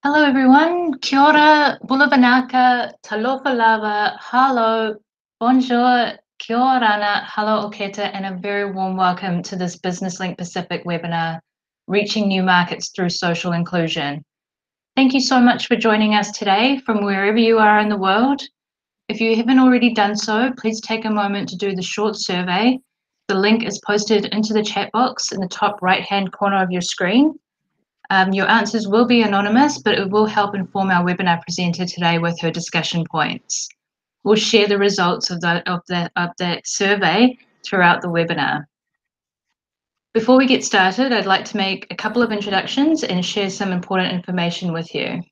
Hello everyone, kia ora, bulavanaka, talofa lava, hello, bonjour, kia orana, hello oketa, and a very warm welcome to this Business Link Pacific webinar, Reaching New Markets Through Social Inclusion. Thank you so much for joining us today from wherever you are in the world. If you haven't already done so, please take a moment to do the short survey. The link is posted into the chat box in the top right-hand corner of your screen. Your answers will be anonymous, but it will help inform our webinar presenter today with her discussion points. We'll share the results of that survey throughout the webinar. Before we get started, I'd like to make a couple of introductions and share some important information with you.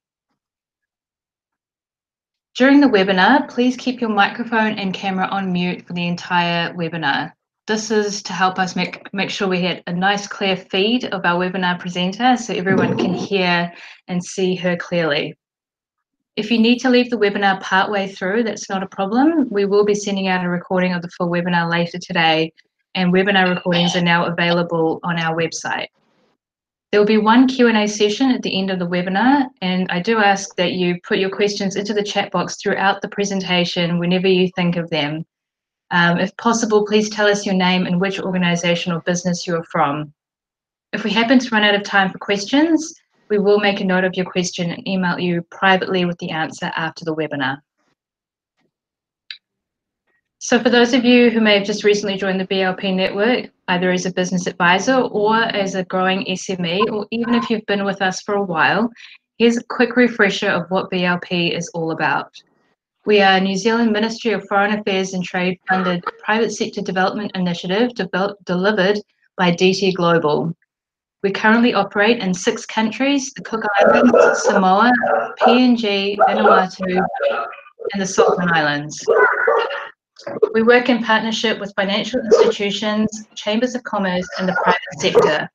During the webinar, please keep your microphone and camera on mute for the entire webinar. This is to help us make sure we had a nice clear feed of our webinar presenter so everyone can hear and see her clearly. If you need to leave the webinar partway through, that's not a problem. We will be sending out a recording of the full webinar later today, and webinar recordings are now available on our website. There will be one Q&A session at the end of the webinar, and I do ask that you put your questions into the chat box throughout the presentation whenever you think of them. If possible, please tell us your name and which organisation or business you are from. If we happen to run out of time for questions, we will make a note of your question and email you privately with the answer after the webinar. So for those of you who may have just recently joined the BLP network, either as a business advisor or as a growing SME, or even if you've been with us for a while, here's a quick refresher of what BLP is all about. We are a New Zealand Ministry of Foreign Affairs and Trade funded private sector development initiative delivered by DT Global. We currently operate in 6 countries, the Cook Islands, Samoa, PNG, Vanuatu, and the Solomon Islands. We work in partnership with financial institutions, chambers of commerce, and the private sector.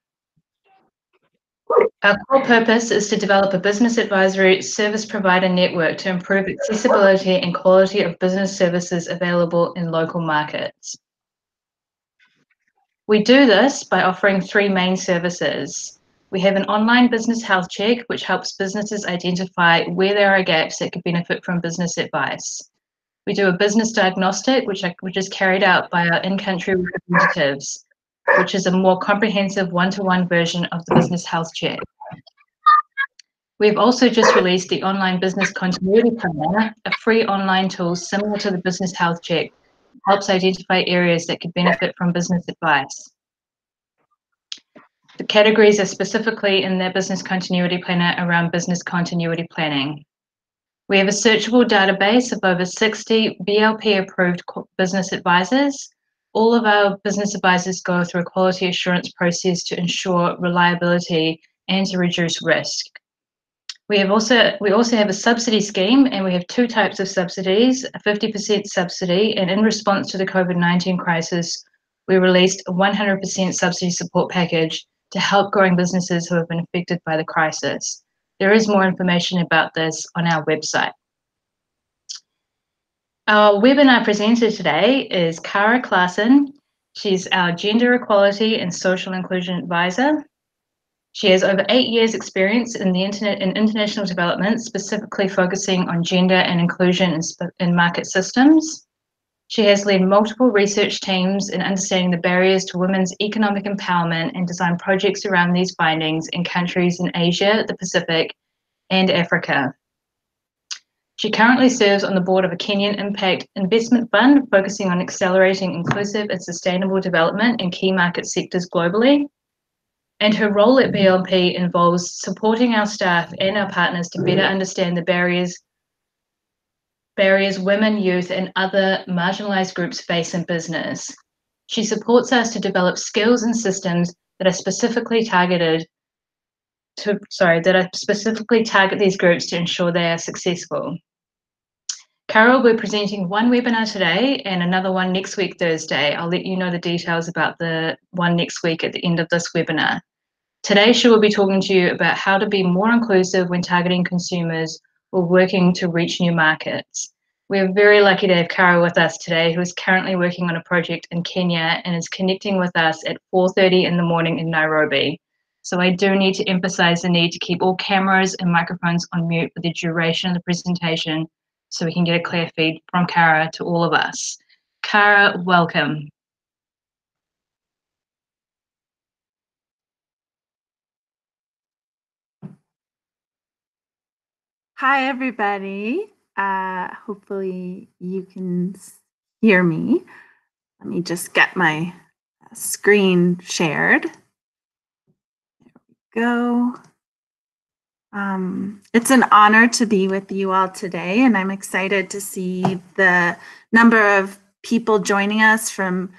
Our core purpose is to develop a business advisory service provider network to improve accessibility and quality of business services available in local markets. We do this by offering 3 main services. We have an online business health check, which helps businesses identify where there are gaps that could benefit from business advice. We do a business diagnostic, which is carried out by our in-country representatives, which is a more comprehensive one-to-one version of the business health check. We've also just released the Online Business Continuity Planner, a free online tool similar to the Business Health Check, helps identify areas that could benefit from business advice. The categories are specifically in their Business Continuity Planner around business continuity planning. We have a searchable database of over 60 BLP-approved business advisors. All of our business advisors go through a quality assurance process to ensure reliability and to reduce risk. We also have a subsidy scheme, and we have 2 types of subsidies, a 50% subsidy, and in response to the COVID-19 crisis, we released a 100% subsidy support package to help growing businesses who have been affected by the crisis. There is more information about this on our website. Our webinar presenter today is Kara Klassen. She's our Gender Equality and Social Inclusion Advisor. She has over 8 years experience in the international development, specifically focusing on gender and inclusion in market systems. She has led multiple research teams in understanding the barriers to women's economic empowerment and designed projects around these findings in countries in Asia, the Pacific, and Africa. She currently serves on the board of a Kenyan impact investment fund focusing on accelerating inclusive and sustainable development in key market sectors globally. And her role at BLP involves supporting our staff and our partners to better understand the barriers women, youth, and other marginalized groups face in business. She supports us to develop skills and systems that are specifically target these groups to ensure they are successful. Carol will be presenting one webinar today and another one next week, Thursday. I'll let you know the details about the one next week at the end of this webinar. Today, she will be talking to you about how to be more inclusive when targeting consumers or working to reach new markets. We're very lucky to have Carol with us today, who is currently working on a project in Kenya and is connecting with us at 4:30 in the morning in Nairobi. So I do need to emphasize the need to keep all cameras and microphones on mute for the duration of the presentation so we can get a clear feed from Cara to all of us. Cara, welcome. Hi, everybody. Hopefully you can hear me. Let me just get my screen shared. There we go. It's an honor to be with you all today, and I'm excited to see the number of people joining us from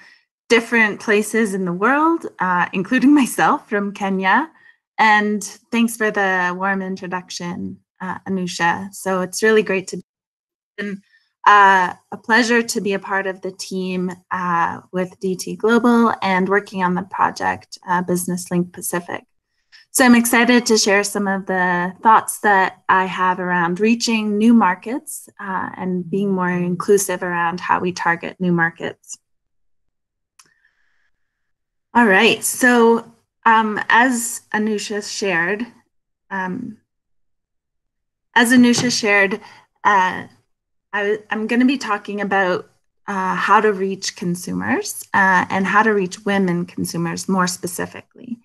different places in the world, including myself from Kenya. And thanks for the warm introduction, Anusha. So it's really great to be been a pleasure to be a part of the team with DT Global and working on the project Business Link Pacific. So I'm excited to share some of the thoughts that I have around reaching new markets and being more inclusive around how we target new markets. All right, so as Anusha shared, I'm going to be talking about how to reach consumers and how to reach women consumers more specifically.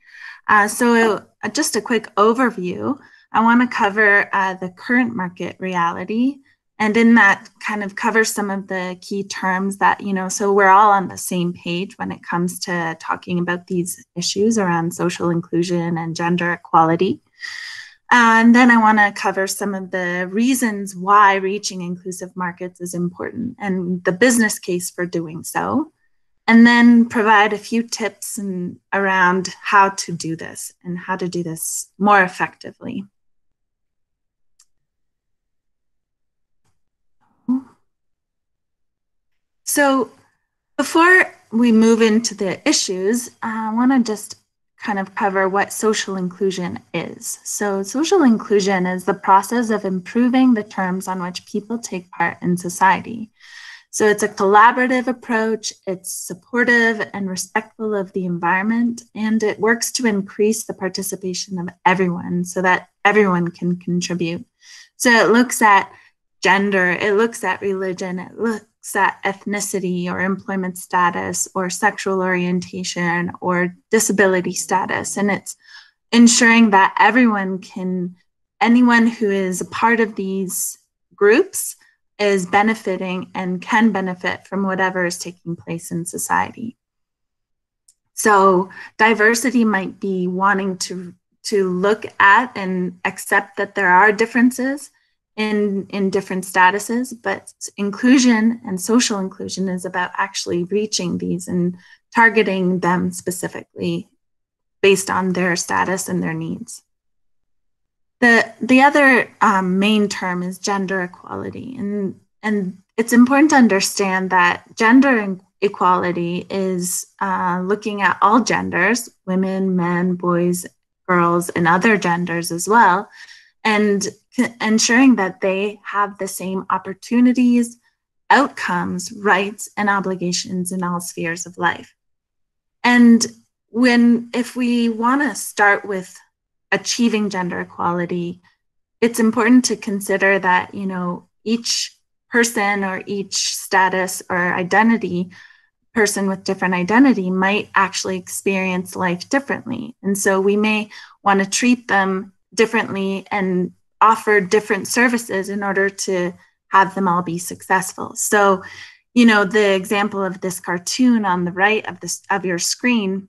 So just a quick overview, I want to cover the current market reality, and in that kind of cover some of the key terms that, so we're all on the same page when it comes to talking about these issues around social inclusion and gender equality. And then I want to cover some of the reasons why reaching inclusive markets is important and the business case for doing so. And then provide a few tips around how to do this and how to do this more effectively. So before we move into the issues, I want to just kind of cover what social inclusion is. So social inclusion is the process of improving the terms on which people take part in society. So it's a collaborative approach, it's supportive and respectful of the environment, and it works to increase the participation of everyone so that everyone can contribute. So it looks at gender, it looks at religion, it looks at ethnicity or employment status or sexual orientation or disability status. And it's ensuring that anyone who is a part of these groups is benefiting and can benefit from whatever is taking place in society. So diversity might be wanting to look at and accept that there are differences in different statuses, but inclusion and social inclusion is about actually reaching these and targeting them specifically based on their status and their needs. The other main term is gender equality, and it's important to understand that gender equality is looking at all genders, women, men, boys, girls, and other genders as well, and ensuring that they have the same opportunities, outcomes, rights, and obligations in all spheres of life. And if we want to start with achieving gender equality, it's important to consider that, each person or each status or identity, person with different identity might actually experience life differently. And so we may want to treat them differently and offer different services in order to have them all be successful. So, the example of this cartoon on the right of your screen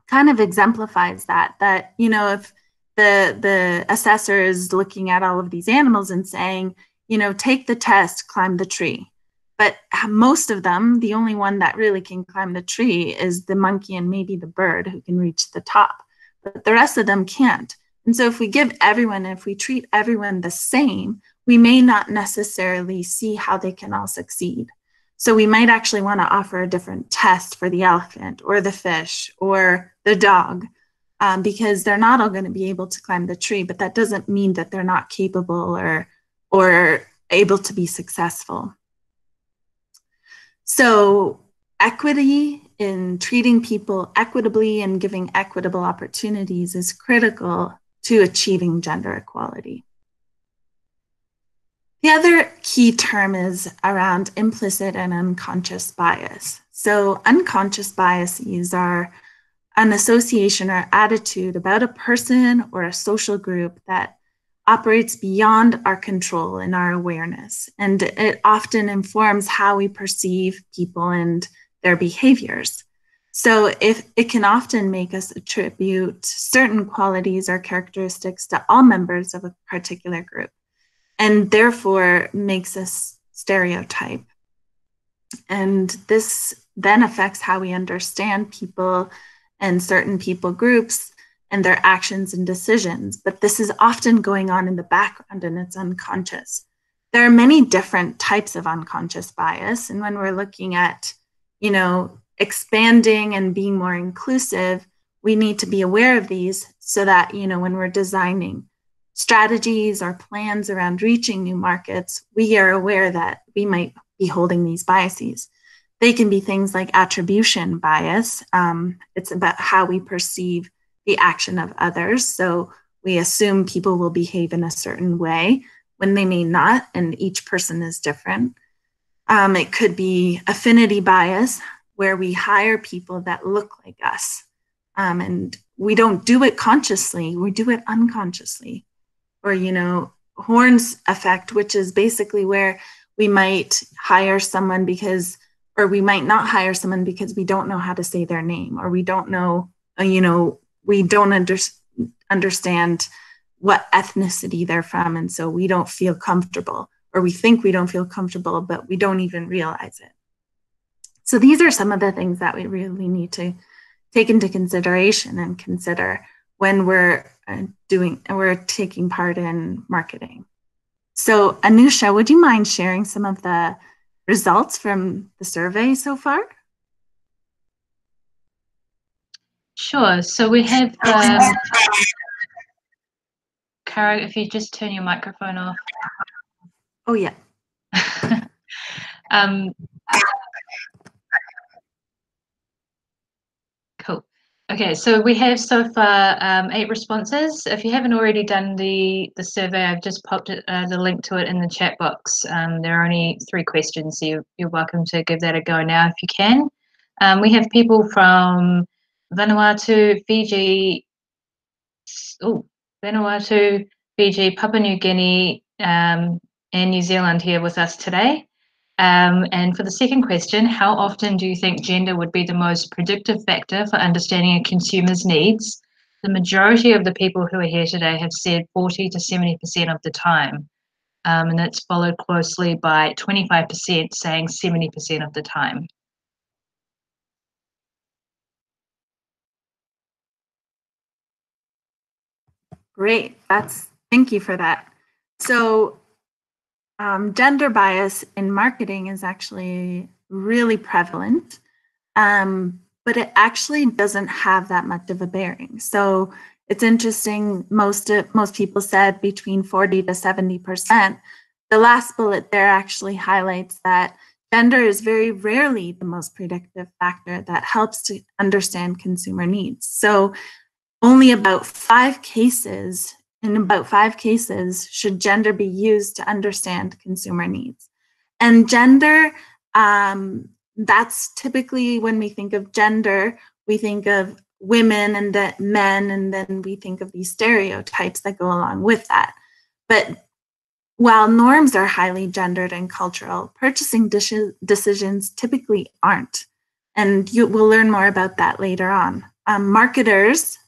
kind of exemplifies that, if the assessor is looking at all of these animals and saying, take the test, climb the tree. But most of them, the only one that really can climb the tree is the monkey and maybe the bird who can reach the top. But the rest of them can't. And so if we treat everyone the same, we may not necessarily see how they can all succeed. So we might actually want to offer a different test for the elephant or the fish or the dog, because they're not all going to be able to climb the tree, but that doesn't mean that they're not capable or able to be successful. So equity in treating people equitably and giving equitable opportunities is critical to achieving gender equality. The other key term is around implicit and unconscious bias. So unconscious biases are an association or attitude about a person or a social group that operates beyond our control and our awareness. And it often informs how we perceive people and their behaviors. So it can often make us attribute certain qualities or characteristics to all members of a particular group, and therefore makes us stereotype. And this then affects how we understand people and certain people groups and their actions and decisions. But this is often going on in the background and it's unconscious. There are many different types of unconscious bias. And when we're looking at, expanding and being more inclusive, we need to be aware of these so that, when we're designing strategies or plans around reaching new markets, we are aware that we might be holding these biases. They can be things like attribution bias. It's about how we perceive the action of others. So we assume people will behave in a certain way when they may not, and each person is different. It could be affinity bias, where we hire people that look like us. And we don't do it consciously, we do it unconsciously. Or, Horn's effect, which is basically where we might hire someone or we might not hire someone because we don't know how to say their name, or we don't know, we don't understand what ethnicity they're from. And so we don't feel comfortable, or we think we don't feel comfortable, but we don't even realize it. So these are some of the things that we really need to take into consideration and consider when we're taking part in marketing. So Anusha, would you mind sharing some of the results from the survey so far? Sure. So we have, Cara, if you just turn your microphone off. Oh, yeah. Cool. Okay, so we have so far 8 responses. If you haven't already done the survey, I've just popped the link to it in the chat box. There are only 3 questions, so you're welcome to give that a go now if you can. We have people from Vanuatu, Fiji, Papua New Guinea, and New Zealand here with us today. And for the second question, how often do you think gender would be the most predictive factor for understanding a consumer's needs? The majority of the people who are here today have said 40 to 70% of the time. And that's followed closely by 25% saying 70% of the time. Great, thank you for that. So gender bias in marketing is actually really prevalent, but it actually doesn't have that much of a bearing. So it's interesting, most people said between 40 to 70%. The last bullet there actually highlights that gender is very rarely the most predictive factor that helps to understand consumer needs. So only about 5 cases, should gender be used to understand consumer needs. And gender, that's typically when we think of gender, we think of women and then men, and then we think of these stereotypes that go along with that. But while norms are highly gendered and cultural, purchasing decisions typically aren't. And we'll learn more about that later on. Marketers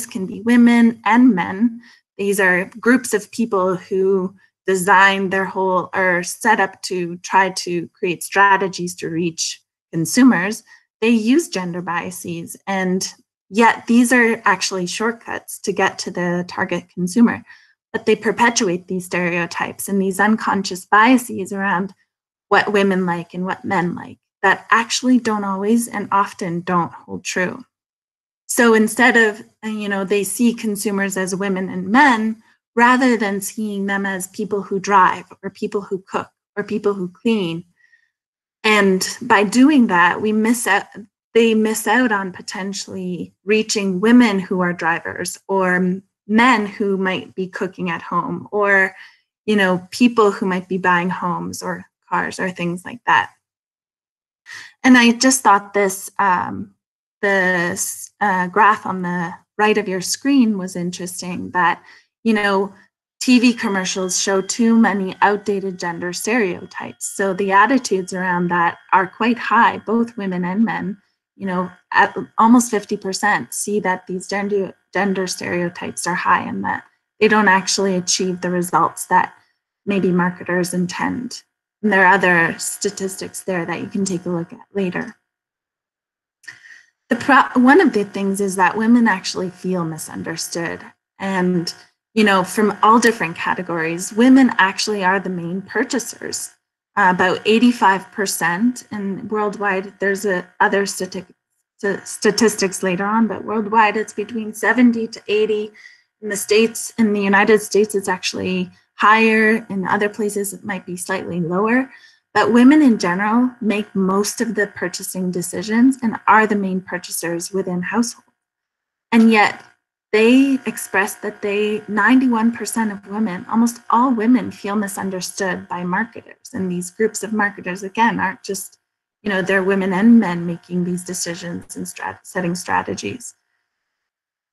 can be women and men. These are groups of people who design their whole, or set up to try to create strategies to reach consumers. They use gender biases, and yet these are actually shortcuts to get to the target consumer. But they perpetuate these stereotypes and these unconscious biases around what women like and what men like that actually don't always and often don't hold true. So instead of, they see consumers as women and men, rather than seeing them as people who drive or people who cook or people who clean. And by doing that, we miss out they miss out on potentially reaching women who are drivers, or men who might be cooking at home, or, people who might be buying homes or cars or things like that. And I just thought this graph on the right of your screen was interesting, that, TV commercials show too many outdated gender stereotypes. So the attitudes around that are quite high, both women and men. At almost 50% see that these gender stereotypes are high and that they don't actually achieve the results that maybe marketers intend. And there are other statistics there that you can take a look at later. One of the things is that women actually feel misunderstood. And, from all different categories, women actually are the main purchasers. About 85%, and worldwide, there's other statistics later on, but worldwide it's between 70 to 80. In the United States, it's actually higher. In other places, it might be slightly lower. But women in general make most of the purchasing decisions and are the main purchasers within households. And yet they express that 91% of women, almost all women, feel misunderstood by marketers. And these groups of marketers, again, aren't just, they're women and men making these decisions and setting strategies.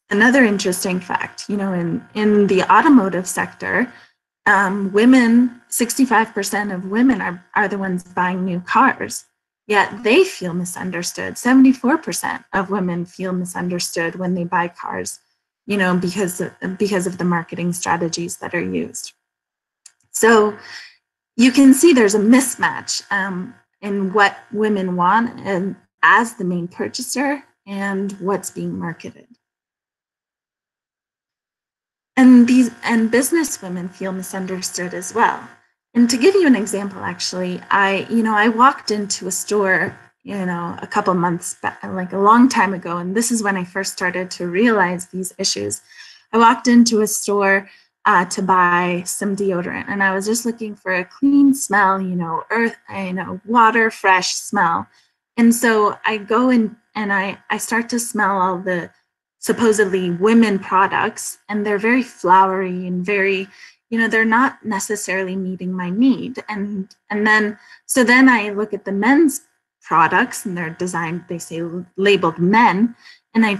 Another interesting fact, in the automotive sector, 65% of women are the ones buying new cars, yet they feel misunderstood. 74% of women feel misunderstood when they buy cars, because of the marketing strategies that are used. So you can see there's a mismatch in what women want and as the main purchaser and what's being marketed. And business women feel misunderstood as well. And to give you an example, actually, I walked into a store, a couple months back, like a long time ago, and this is when I first started to realize these issues. I walked into a store to buy some deodorant, and I was just looking for a clean smell, water, fresh smell. And so I go in and I start to smell all the supposedly women products, and they're very flowery and very, they're not necessarily meeting my need. And then I look at the men's products, and they're designed, they say labeled men, and I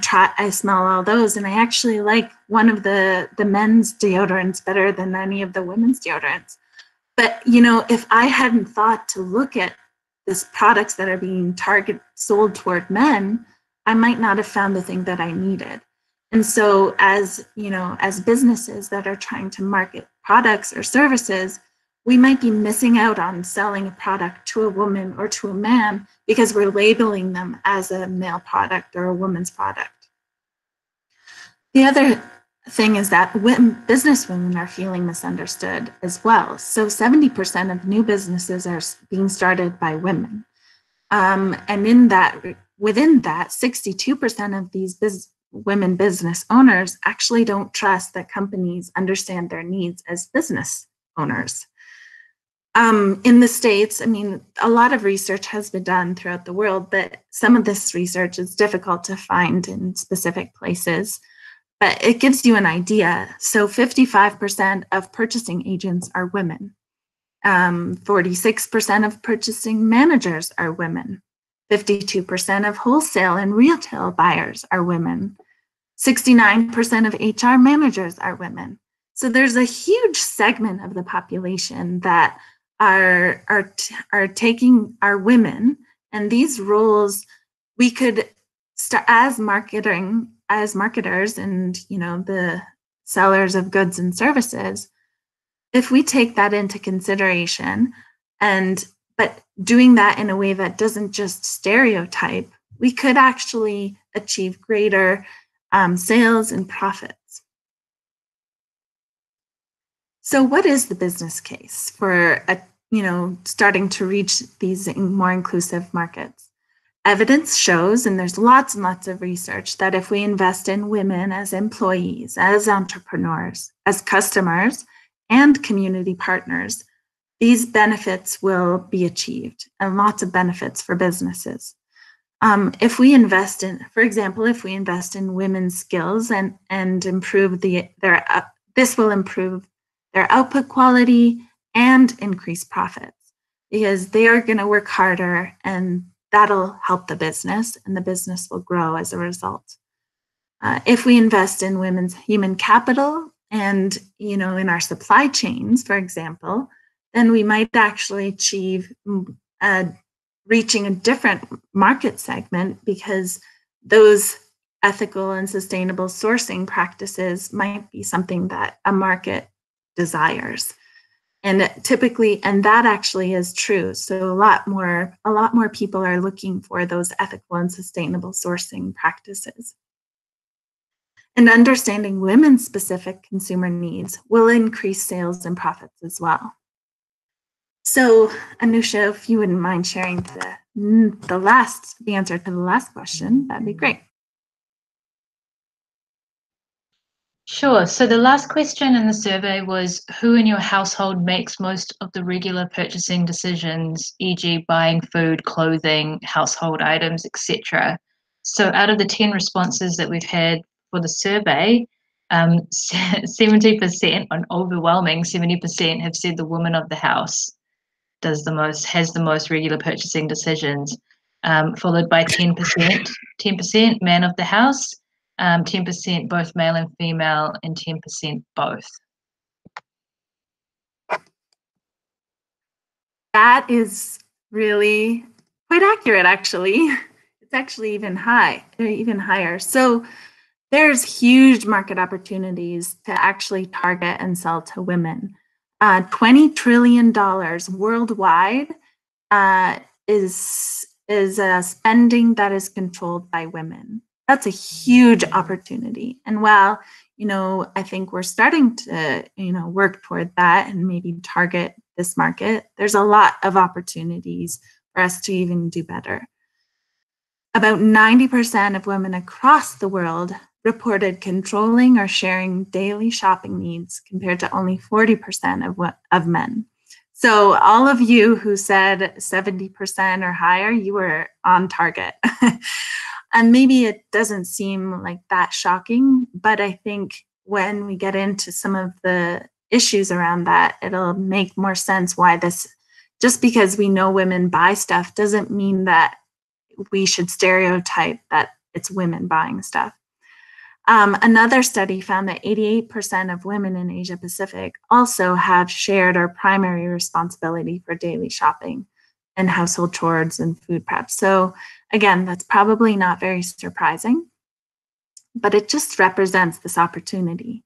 smell all those, and I actually like one of the men's deodorants better than any of the women's deodorants. But if I hadn't thought to look at these products that are being sold toward men, I might not have found the thing that I needed. And so as businesses that are trying to market products or services, we might be missing out on selling a product to a woman or to a man because we're labeling them as a male product or a woman's product. The other thing is that business women are feeling misunderstood as well. So 70% of new businesses are being started by women. And within that, 62% of these women business owners actually don't trust that companies understand their needs as business owners. In the States, a lot of research has been done throughout the world, but some of this research is difficult to find in specific places. But it gives you an idea. So 55% of purchasing agents are women. 46% of purchasing managers are women. 52% of wholesale and retail buyers are women. 69% of HR managers are women. So there's a huge segment of the population that are women, and these roles we could start as marketers and the sellers of goods and services. If we take that into consideration, but doing that in a way that doesn't just stereotype, we could actually achieve greater sales and profits. So what is the business case for starting to reach these more inclusive markets? Evidence shows, and there's lots and lots of research, that if we invest in women as employees, as entrepreneurs, as customers, and community partners, these benefits will be achieved, and lots of benefits for businesses. If we invest in, for example, if we invest in women's skills and improve this will improve their output quality and increase profits, because they are going to work harder, and that'll help the business, and the business will grow as a result. If we invest in women's human capital and, in our supply chains, for example, then we might actually achieve reaching a different market segment, because those ethical and sustainable sourcing practices might be something that a market desires. And that actually is true. So a lot more people are looking for those ethical and sustainable sourcing practices. And understanding women's specific consumer needs will increase sales and profits as well. So, Anusha, if you wouldn't mind sharing the answer to the last question, that'd be great. Sure. So the last question in the survey was, who in your household makes most of the regular purchasing decisions, e.g. buying food, clothing, household items, etc.? So out of the 10 responses that we've had for the survey, 70%, an overwhelming 70%, have said the woman of the house has the most regular purchasing decisions, followed by 10% man of the house, 10% both male and female, and 10% both. That is really quite accurate, actually. It's actually even higher. So there's huge market opportunities to actually target and sell to women. $20 trillion worldwide is spending that is controlled by women. That's a huge opportunity. And while, I think we're starting to, work toward that and maybe target this market, there's a lot of opportunities for us to even do better. About 90% of women across the world reported controlling or sharing daily shopping needs, compared to only 40% of men. So all of you who said 70% or higher, you were on target. And maybe it doesn't seem like that shocking, but I think when we get into some of the issues around that, it'll make more sense why just because we know women buy stuff doesn't mean that we should stereotype that it's women buying stuff. Another study found that 88% of women in Asia Pacific also have shared or primary responsibility for daily shopping and household chores and food prep. So again, that's probably not very surprising, but it just represents this opportunity.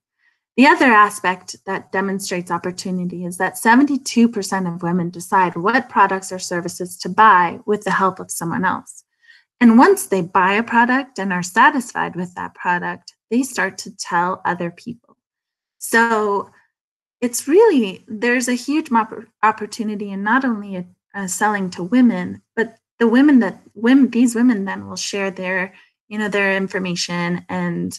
The other aspect that demonstrates opportunity is that 72% of women decide what products or services to buy with the help of someone else. And once they buy a product and are satisfied with that product, they start to tell other people. So there's a huge opportunity in not only selling to women, but these women then will share their information and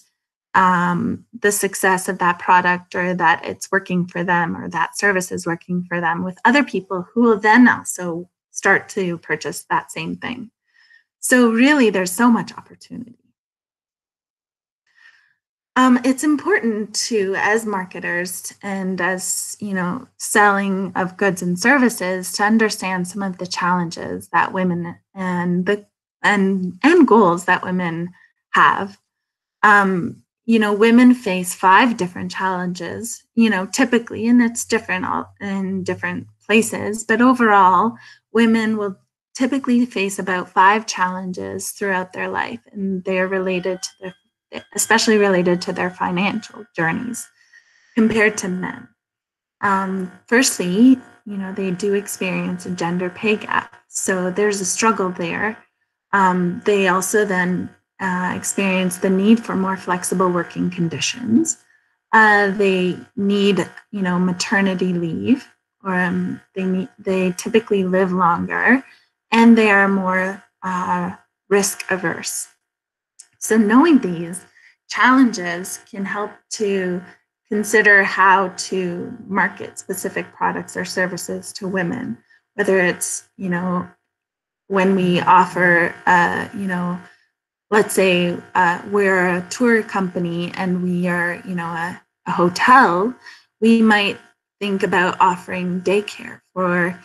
the success of that product, or that it's working for them, or that service is working for them, with other people who will then also start to purchase that same thing. So really, there's so much opportunity. It's important to, as marketers and as selling of goods and services, to understand some of the challenges that women and goals that women have. Women face 5 different challenges, typically, and it's different in different places, but overall, women will typically face about 5 challenges throughout their life, and they're especially related to their financial journeys compared to men. Firstly, they do experience a gender pay gap, so there's a struggle there. They also then experience the need for more flexible working conditions. They need, maternity leave, or they typically live longer, and they are more risk averse. So knowing these challenges can help to consider how to market specific products or services to women, whether it's, when we offer, you know, let's say we're a tour company and we are, you know, a hotel, we might think about offering daycare for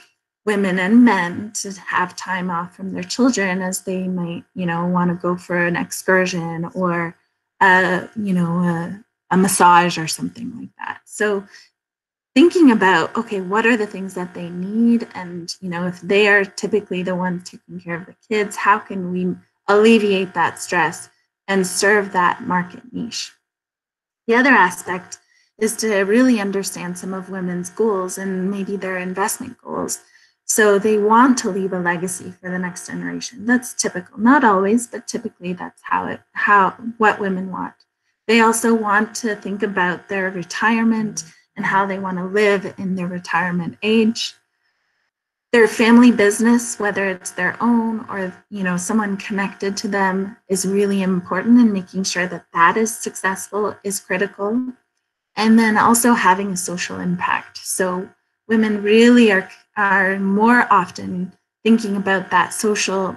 women and men to have time off from their children as they might, you know, want to go for an excursion or, you know, a massage or something like that. So thinking about, okay, what are the things that they need? And, you know, if they are typically the ones taking care of the kids, how can we alleviate that stress and serve that market niche? The other aspect is to really understand some of women's goals and maybe their investment goals. So they want to leave a legacy for the next generation. That's typical, not always, but typically that's what women want. They also want to think about their retirement and how they want to live in their retirement age. Their family business, whether it's their own or, you know, someone connected to them, is really important, and making sure that that is successful is critical. And then also having a social impact. So women really are more often thinking about that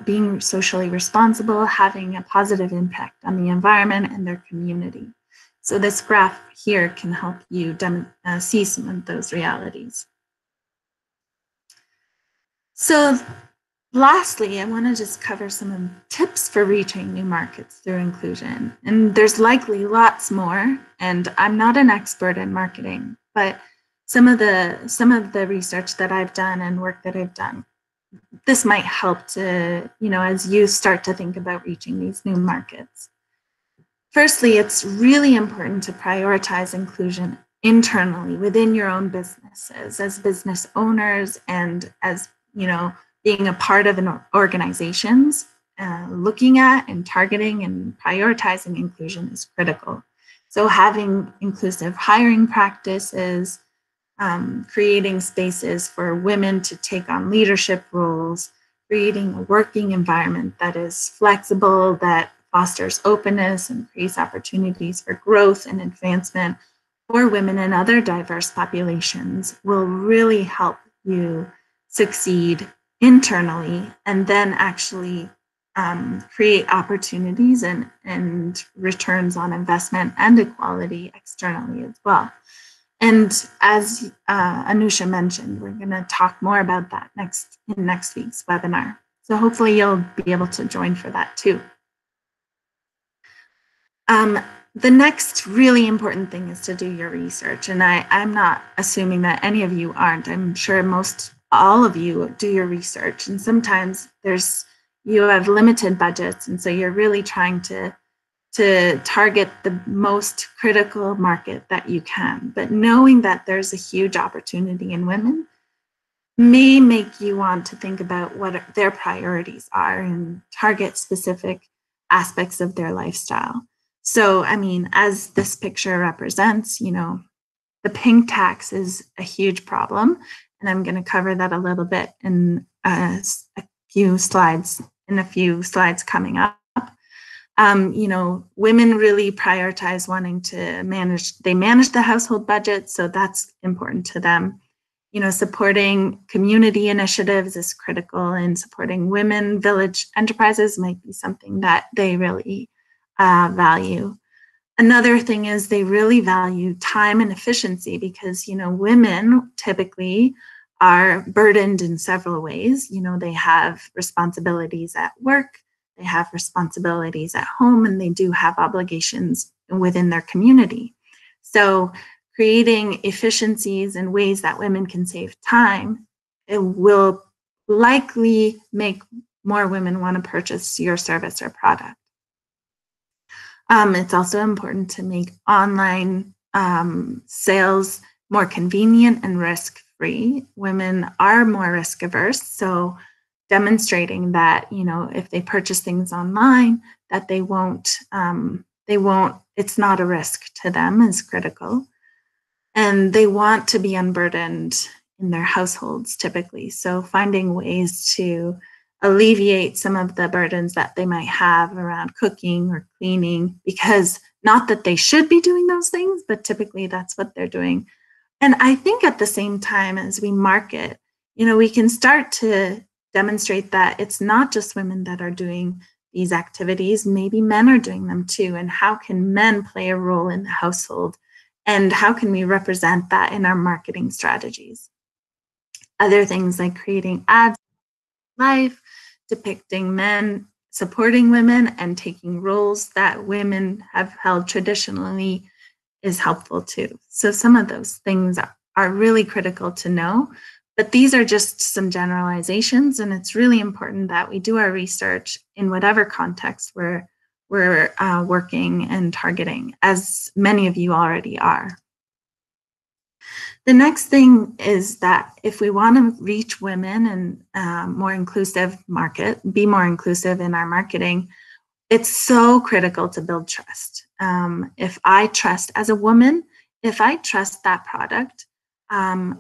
being socially responsible, having a positive impact on the environment and their community. So this graph here can help you see some of those realities. So lastly, I want to just cover some tips for reaching new markets through inclusion. And there's likely lots more, and I'm not an expert in marketing, but some of the research that I've done and work that I've done, this might help to, you know, as you start to think about reaching these new markets. Firstly, it's really important to prioritize inclusion internally within your own businesses as business owners and as, you know, being a part of an organizations. Looking at and targeting and prioritizing inclusion is critical. So having inclusive hiring practices, creating spaces for women to take on leadership roles, creating a working environment that is flexible, that fosters openness and creates opportunities for growth and advancement for women and other diverse populations will really help you succeed internally, and then actually create opportunities and returns on investment and equality externally as well. And as Anusha mentioned, we're going to talk more about that in next week's webinar. So hopefully you'll be able to join for that too. The next really important thing is to do your research. And I'm not assuming that any of you aren't. I'm sure all of you do your research. And sometimes you have limited budgets. And so you're really trying to target the most critical market that you can. But knowing that there's a huge opportunity in women may make you want to think about what their priorities are and target specific aspects of their lifestyle. So, I mean, as this picture represents, you know, the pink tax is a huge problem. And I'm going to cover that a little bit in a few slides coming up. You know, women really prioritize wanting to manage the household budget. So that's important to them. You know, supporting community initiatives is critical, and supporting women village enterprises might be something that they really value. Another thing is they really value time and efficiency because, you know, women typically are burdened in several ways. You know, they have responsibilities at work, they have responsibilities at home, and they do have obligations within their community. So creating efficiencies and ways that women can save time, it will likely make more women want to purchase your service or product. It's also important to make online sales more convenient and risk-free. Women are more risk averse, so demonstrating that, you know, if they purchase things online, that it's not a risk to them is critical. And they want to be unburdened in their households typically. So finding ways to alleviate some of the burdens that they might have around cooking or cleaning, because not that they should be doing those things, but typically that's what they're doing. And I think at the same time as we market, you know, we can start to demonstrate that it's not just women that are doing these activities, maybe men are doing them too, and how can men play a role in the household, and how can we represent that in our marketing strategies. Other things like creating ads, life, depicting men supporting women and taking roles that women have held traditionally is helpful too. So some of those things are really critical to know, but these are just some generalizations, and it's really important that we do our research in whatever context we're working and targeting, as many of you already are. The next thing is that if we want to reach women and more inclusive market, be more inclusive in our marketing, it's so critical to build trust. If I trust as a woman, if I trust that product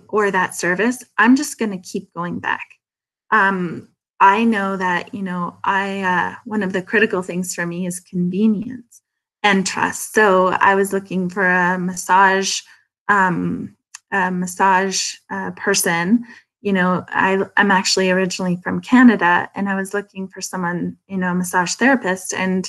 or that service, I'm just going to keep going back. I know that, one of the critical things for me is convenience and trust. So I was looking for a massage person. I'm actually originally from Canada, and I was looking for someone, a massage therapist, and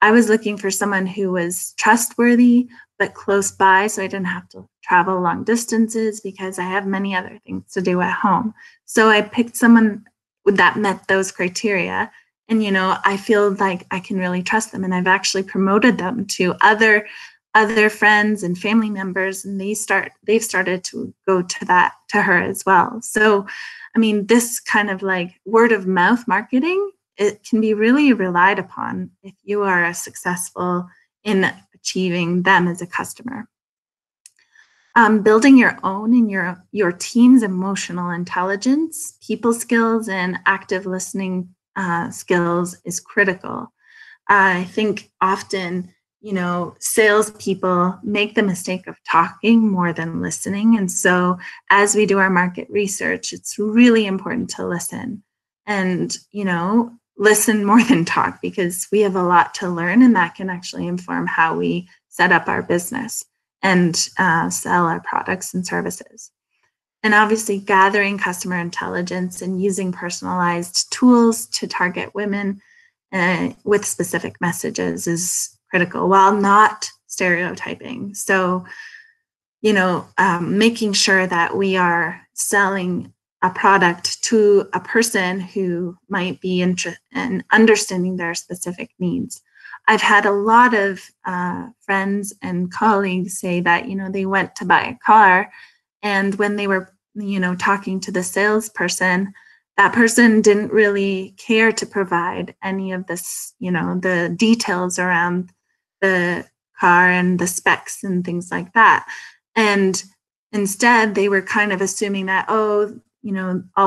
I was looking for someone who was trustworthy but close by, so I didn't have to travel long distances because I have many other things to do at home. So I picked someone that met those criteria, and I feel like I can really trust them, and I've actually promoted them to other friends and family members, and they've started to go to her as well. So, I mean, this kind of like word of mouth marketing, it can be really relied upon if you are successful in achieving them as a customer. Building your own and your team's emotional intelligence, people skills, and active listening skills is critical. I think often, salespeople make the mistake of talking more than listening. And so as we do our market research, it's really important to listen and, listen more than talk, because we have a lot to learn, and that can actually inform how we set up our business and sell our products and services. And obviously gathering customer intelligence and using personalized tools to target women with specific messages is critical, while not stereotyping. So, making sure that we are selling a product to a person who might be interested in understanding their specific needs. I've had a lot of friends and colleagues say that, they went to buy a car, and when they were, talking to the salesperson, that person didn't really care to provide any of this, the details around the car and the specs and things like that. And instead, they were kind of assuming that, all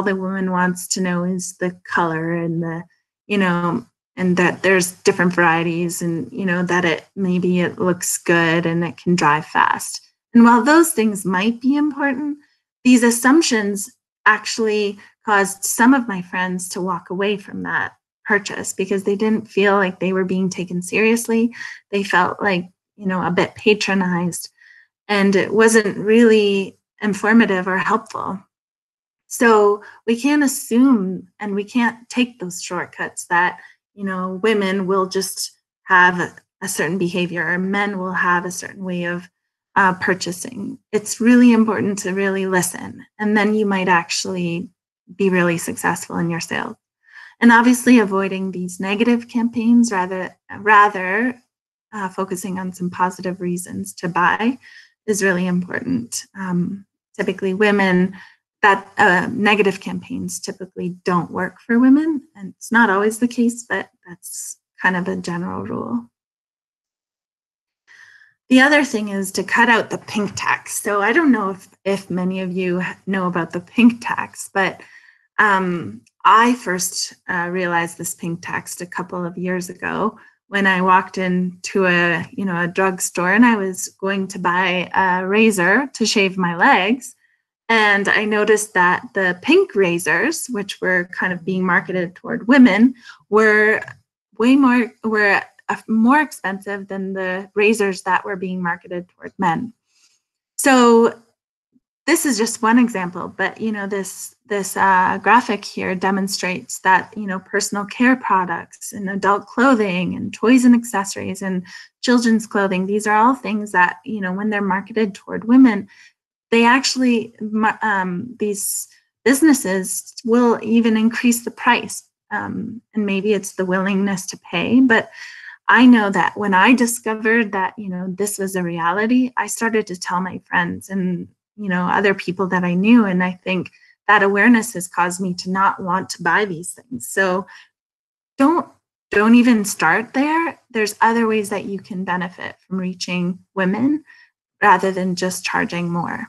the woman wants to know is the color and and that there's different varieties, and, that it looks good and it can drive fast. And while those things might be important, these assumptions actually caused some of my friends to walk away from that purchase because they didn't feel like they were being taken seriously. They felt like, a bit patronized, and it wasn't really informative or helpful. So we can't assume, and we can't take those shortcuts that, women will just have a certain behavior or men will have a certain way of purchasing. It's really important to really listen, and then you might actually be really successful in your sales. And obviously avoiding these negative campaigns, rather focusing on some positive reasons to buy is really important. Typically women, that negative campaigns typically don't work for women, and it's not always the case, but that's kind of a general rule. The other thing is to cut out the pink tax. So I don't know if many of you know about the pink tax, but I first realized this pink tax a couple of years ago when I walked into a drugstore, and I was going to buy a razor to shave my legs. And I noticed that the pink razors, which were kind of being marketed toward women, were more expensive than the razors that were being marketed toward men. So this is just one example, but this graphic here demonstrates that personal care products and adult clothing and toys and accessories and children's clothing, these are all things that when they're marketed toward women, they actually these businesses will even increase the price, and maybe it's the willingness to pay. But I know that when I discovered that this was a reality, I started to tell my friends and other people that I knew, and I think that awareness has caused me to not want to buy these things. So don't even start there. There's other ways that you can benefit from reaching women rather than just charging more.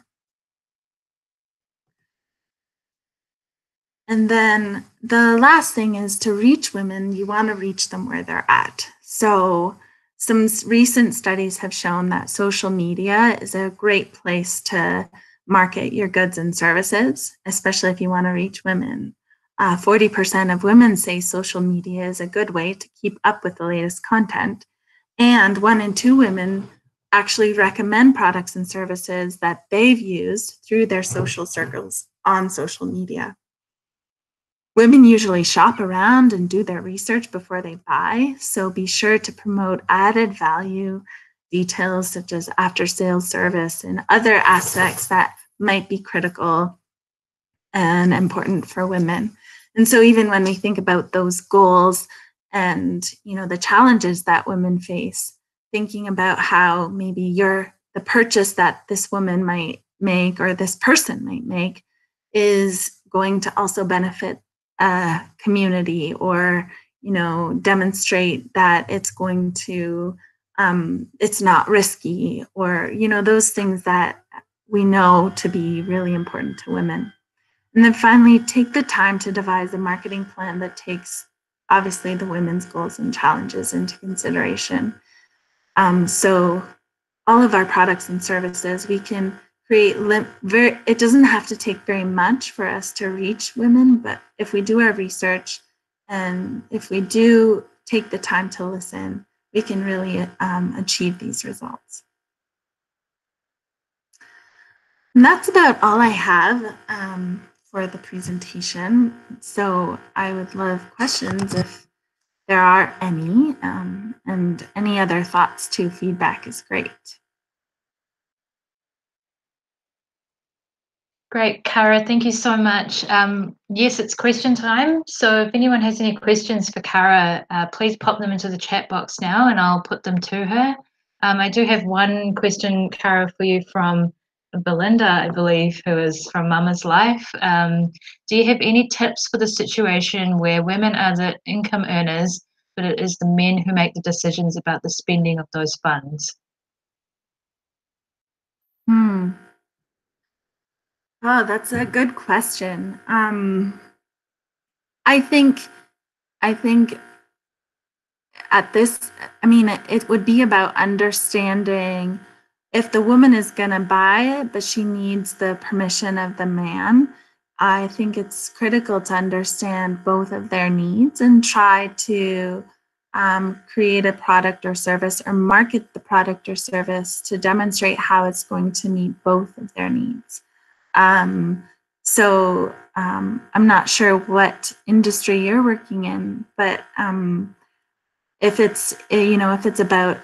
And then the last thing is, to reach women, you want to reach them where they're at. So some recent studies have shown that social media is a great place to market your goods and services, especially if you want to reach women. 40% of women say social media is a good way to keep up with the latest content. And 1 in 2 women actually recommend products and services that they've used through their social circles on social media. Women usually shop around and do their research before they buy, so be sure to promote added value details such as after-sales service and other aspects that might be critical and important for women. And so even when we think about those goals and the challenges that women face, thinking about how maybe the purchase that this woman might make or this person might make is going to also benefit a community, or demonstrate that it's going to it's not risky, or those things that we know to be really important to women. And then finally, take the time to devise a marketing plan that takes obviously the women's goals and challenges into consideration. So all of our products and services, we can create, it doesn't have to take very much for us to reach women, but if we do our research and if we do take the time to listen, we can really achieve these results. And that's about all I have for the presentation. So I would love questions if there are any, and any other thoughts too. Feedback is great. Great, Cara, thank you so much. Yes, it's question time. So if anyone has any questions for Cara, please pop them into the chat box now and I'll put them to her. I do have one question, Cara, for you from Belinda, I believe, who is from Mama's Life. Do you have any tips for the situation where women are the income earners, but it is the men who make the decisions about the spending of those funds? Oh, that's a good question. I think at this, it would be about understanding if the woman is going to buy it, but she needs the permission of the man. I think it's critical to understand both of their needs and try to create a product or service, or market the product or service to demonstrate how it's going to meet both of their needs. So I'm not sure what industry you're working in, but if it's about,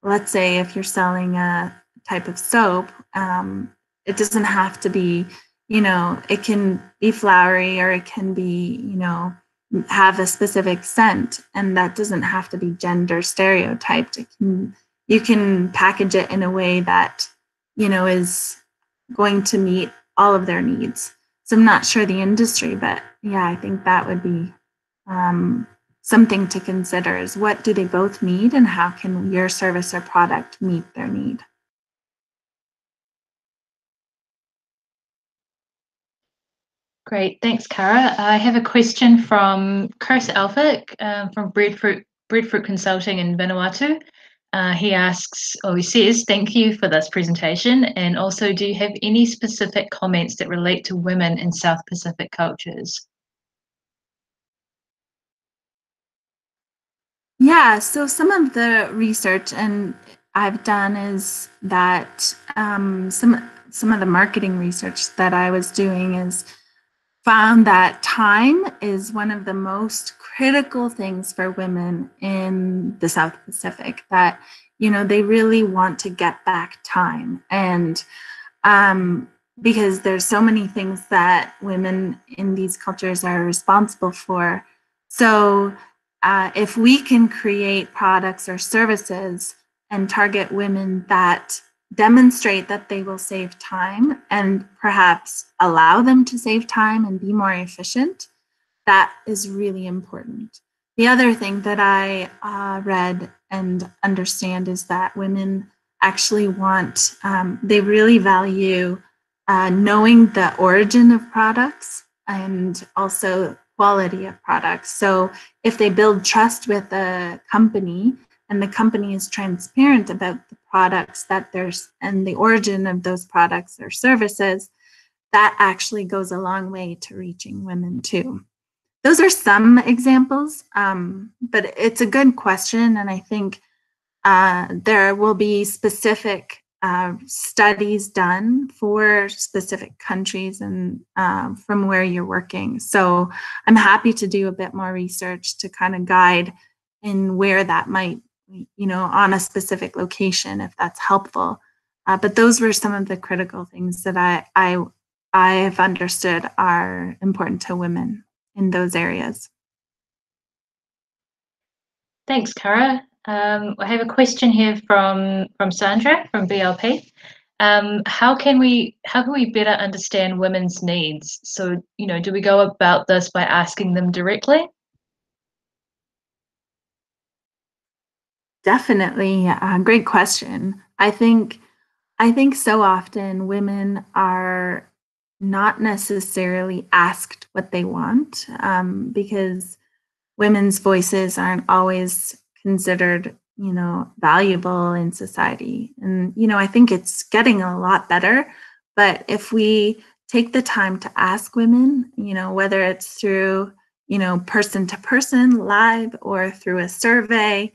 let's say if you're selling a type of soap, it doesn't have to be, it can be flowery, or it can be, have a specific scent, and that doesn't have to be gender stereotyped. You can package it in a way that, is going to meet all of their needs. So I'm not sure the industry, but yeah, I think that would be something to consider, is what do they both need and how can your service or product meet their need? Great, thanks, Cara. I have a question from Chris Alphick from Breadfruit Consulting in Vanuatu. He asks, or he says, thank you for this presentation. And also, do you have any specific comments that relate to women in South Pacific cultures? Yeah, so some of the research and I've done is that some of the marketing research that I was doing is found that time is one of the most critical things for women in the South Pacific, that, you know, they really want to get back time. And because there's so many things that women in these cultures are responsible for. So if we can create products or services and target women that demonstrate that they will save time and perhaps allow them to save time and be more efficient, that is really important. The other thing that I read and understand is that women actually want, they really value knowing the origin of products and also quality of products. So if they build trust with a company and the company is transparent about the products that there's and the origin of those products or services, that actually goes a long way to reaching women too. Those are some examples, but it's a good question, and I think there will be specific studies done for specific countries and from where you're working. So I'm happy to do a bit more research to kind of guide in where that might, you know, on a specific location, if that's helpful. But those were some of the critical things that I have understood are important to women in those areas. Thanks, Cara. I have a question here from Sandra from BLP. How can we better understand women's needs? So, you know, do we go about this by asking them directly? Definitely, great question. I think so often women are not necessarily asked what they want, because women's voices aren't always considered, you know, valuable in society. And, you know, I think it's getting a lot better. But if we take the time to ask women, you know, whether it's through, you know, person to person live or through a survey,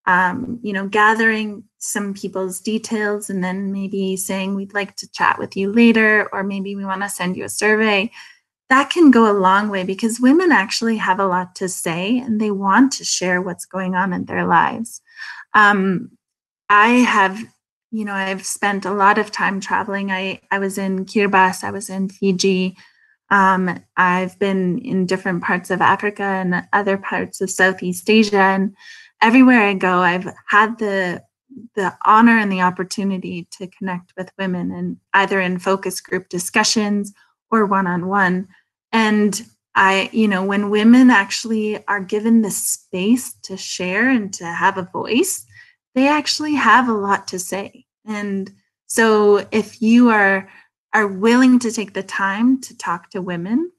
you know, gathering some people's details and then maybe saying we'd like to chat with you later, or maybe we want to send you a survey, that can go a long way, because women actually have a lot to say and they want to share what's going on in their lives. I have, you know, I've spent a lot of time traveling. I was in Kiribati, I was in Fiji. I've been in different parts of Africa and other parts of Southeast Asia, and everywhere I go, I've had the honor and the opportunity to connect with women, and either in focus group discussions or one-on-one. And you know, when women actually are given the space to share and to have a voice, they actually have a lot to say. And so if you are willing to take the time to talk to women,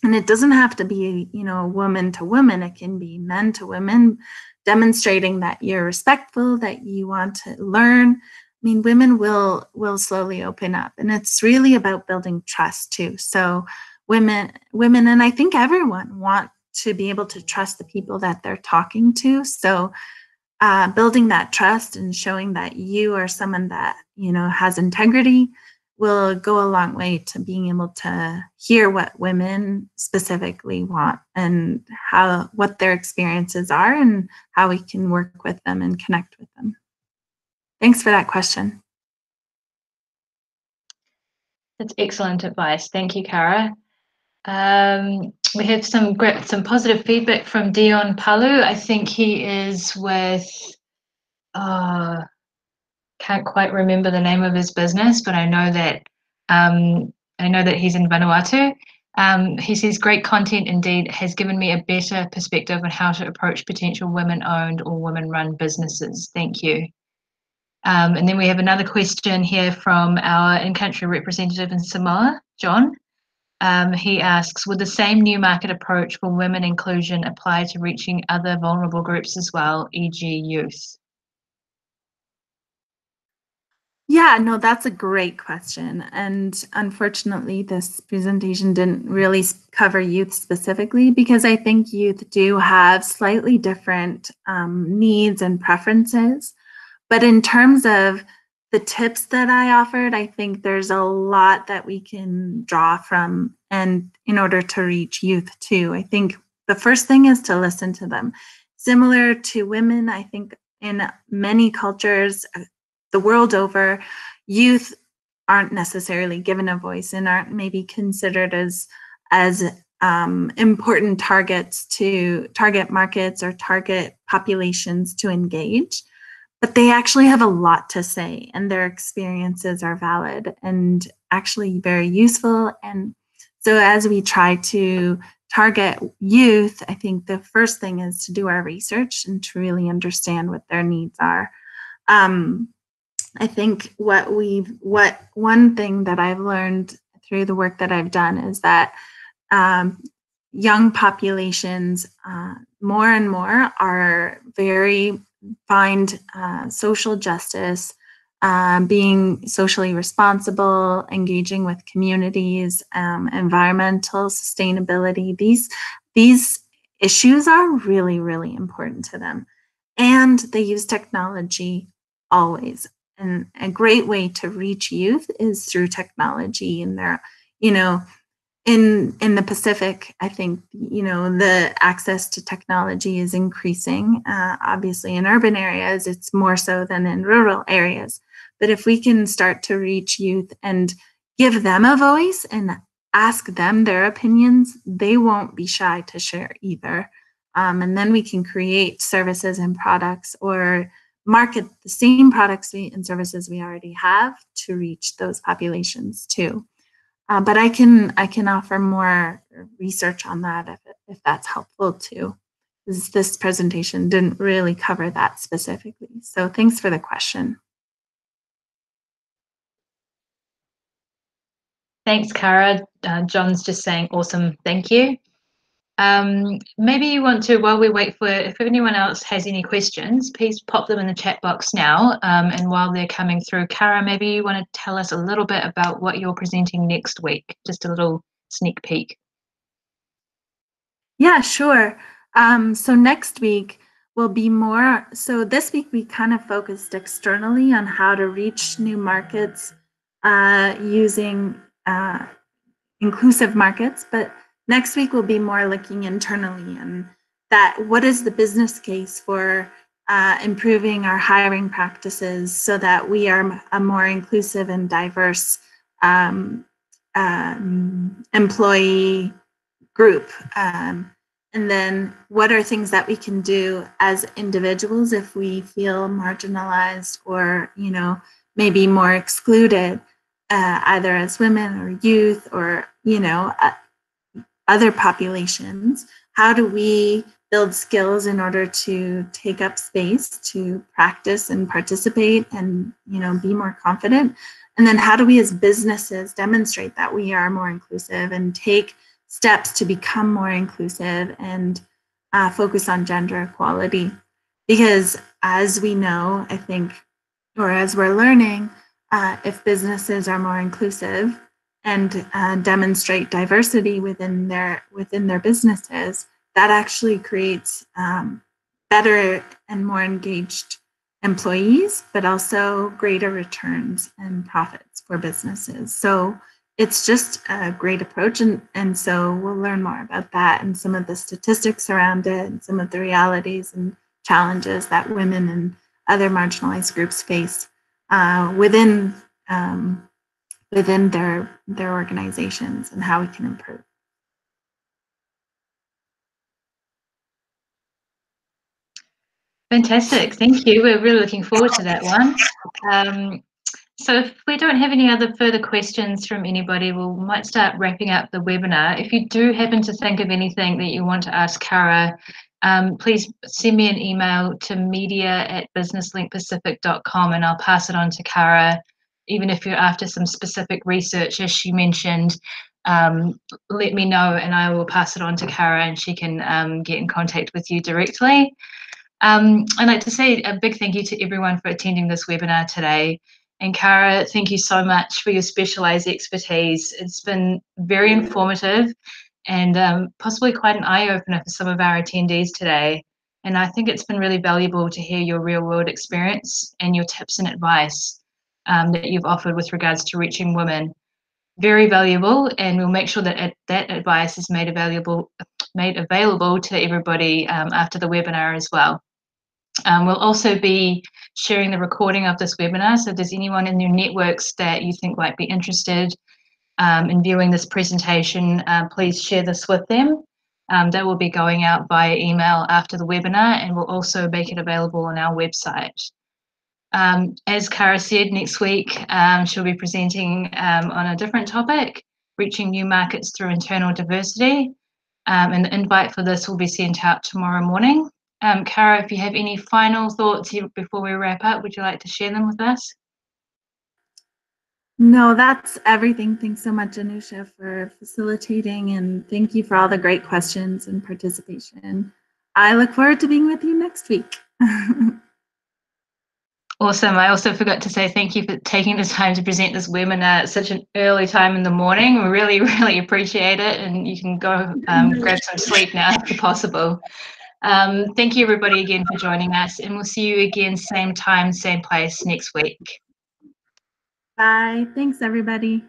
and it doesn't have to be, you know, woman to woman, it can be men to women, demonstrating that you're respectful, that you want to learn. I mean, women will slowly open up, and it's really about building trust too. So women, and I think everyone want to be able to trust the people that they're talking to. So building that trust and showing that you are someone that, you know, has integrity will go a long way to being able to hear what women specifically want and what their experiences are and how we can work with them and connect with them. Thanks for that question. That's excellent advice. Thank you, Cara. We have some positive feedback from Dion Palu. I think he is with, can't quite remember the name of his business, but I know that he's in Vanuatu. He says, great content indeed has given me a better perspective on how to approach potential women-owned or women-run businesses. Thank you. And then we have another question here from our in-country representative in Samoa, John. He asks, would the same new market approach for women inclusion apply to reaching other vulnerable groups as well, e.g. youth? Yeah, no, that's a great question. And unfortunately, this presentation didn't really cover youth specifically, because I think youth do have slightly different needs and preferences. But in terms of the tips that I offered, I think there's a lot that we can draw from, and in order to reach youth too. I think the first thing is to listen to them. Similar to women, I think in many cultures the world over, youth aren't necessarily given a voice and aren't maybe considered as important targets to target markets or target populations to engage. But they actually have a lot to say, and their experiences are valid and actually very useful. And so as we try to target youth, I think the first thing is to do our research and to really understand what their needs are. I think one thing that I've learned through the work that I've done is that young populations more and more are find social justice, being socially responsible, engaging with communities, environmental sustainability. These issues are really, really important to them. And they use technology always. And a great way to reach youth is through technology. And they're, in the Pacific, I think, the access to technology is increasing. Obviously, in urban areas, it's more so than in rural areas. But if we can start to reach youth and give them a voice and ask them their opinions, they won't be shy to share either. And then we can create services and products or market the same products and services we already have to reach those populations too. But I can offer more research on that if that's helpful too. This presentation didn't really cover that specifically. So thanks for the question. Thanks, Cara. John's just saying awesome, thank you. Maybe you want to, while we wait for, if anyone else has any questions, please pop them in the chat box now. And while they're coming through, Cara, maybe you want to tell us a little bit about what you're presenting next week, just a little sneak peek. Yeah, sure. So next week will be more, so this week we kind of focused externally on how to reach new markets using inclusive markets, but next week we'll be more looking internally and that what is the business case for improving our hiring practices so that we are a more inclusive and diverse employee group. And then what are things that we can do as individuals if we feel marginalized or, maybe more excluded, either as women or youth or, other populations? How do we build skills in order to take up space to practice and participate and, be more confident? And then how do we as businesses demonstrate that we are more inclusive and take steps to become more inclusive and focus on gender equality? Because as we know, I think, or as we're learning, if businesses are more inclusive and demonstrate diversity within their businesses, that actually creates better and more engaged employees, but also greater returns and profits for businesses. So it's just a great approach. And so we'll learn more about that and some of the statistics around it and some of the realities and challenges that women and other marginalized groups face within their organizations and how we can improve. Fantastic, thank you. We're really looking forward to that one. So if we don't have any other further questions from anybody, we might start wrapping up the webinar. If you do happen to think of anything that you want to ask Cara, please send me an email to media@businesslinkpacific.com and I'll pass it on to Cara. Even if you're after some specific research, as she mentioned, let me know and I will pass it on to Cara and she can get in contact with you directly. I'd like to say a big thank you to everyone for attending this webinar today. And Cara, thank you so much for your specialized expertise. It's been very informative and possibly quite an eye-opener for some of our attendees today. And I think it's been really valuable to hear your real-world experience and your tips and advice. that you've offered with regards to reaching women. Very valuable, and we'll make sure that that advice is made available to everybody after the webinar as well. We'll also be sharing the recording of this webinar, so if there's anyone in your networks that you think might be interested in viewing this presentation, please share this with them. That will be going out via email after the webinar, and we'll also make it available on our website. As Cara said, next week she'll be presenting on a different topic, reaching new markets through internal diversity, and the invite for this will be sent out tomorrow morning. Cara, if you have any final thoughts before we wrap up, would you like to share them with us? No, that's everything. Thanks so much, Anusha, for facilitating, and thank you for all the great questions and participation. I look forward to being with you next week. Awesome. I also forgot to say thank you for taking the time to present this webinar at such an early time in the morning. We really, really appreciate it, and you can go grab some sleep now if possible. Thank you everybody again for joining us, and we'll see you again same time, same place next week. Bye. Thanks everybody.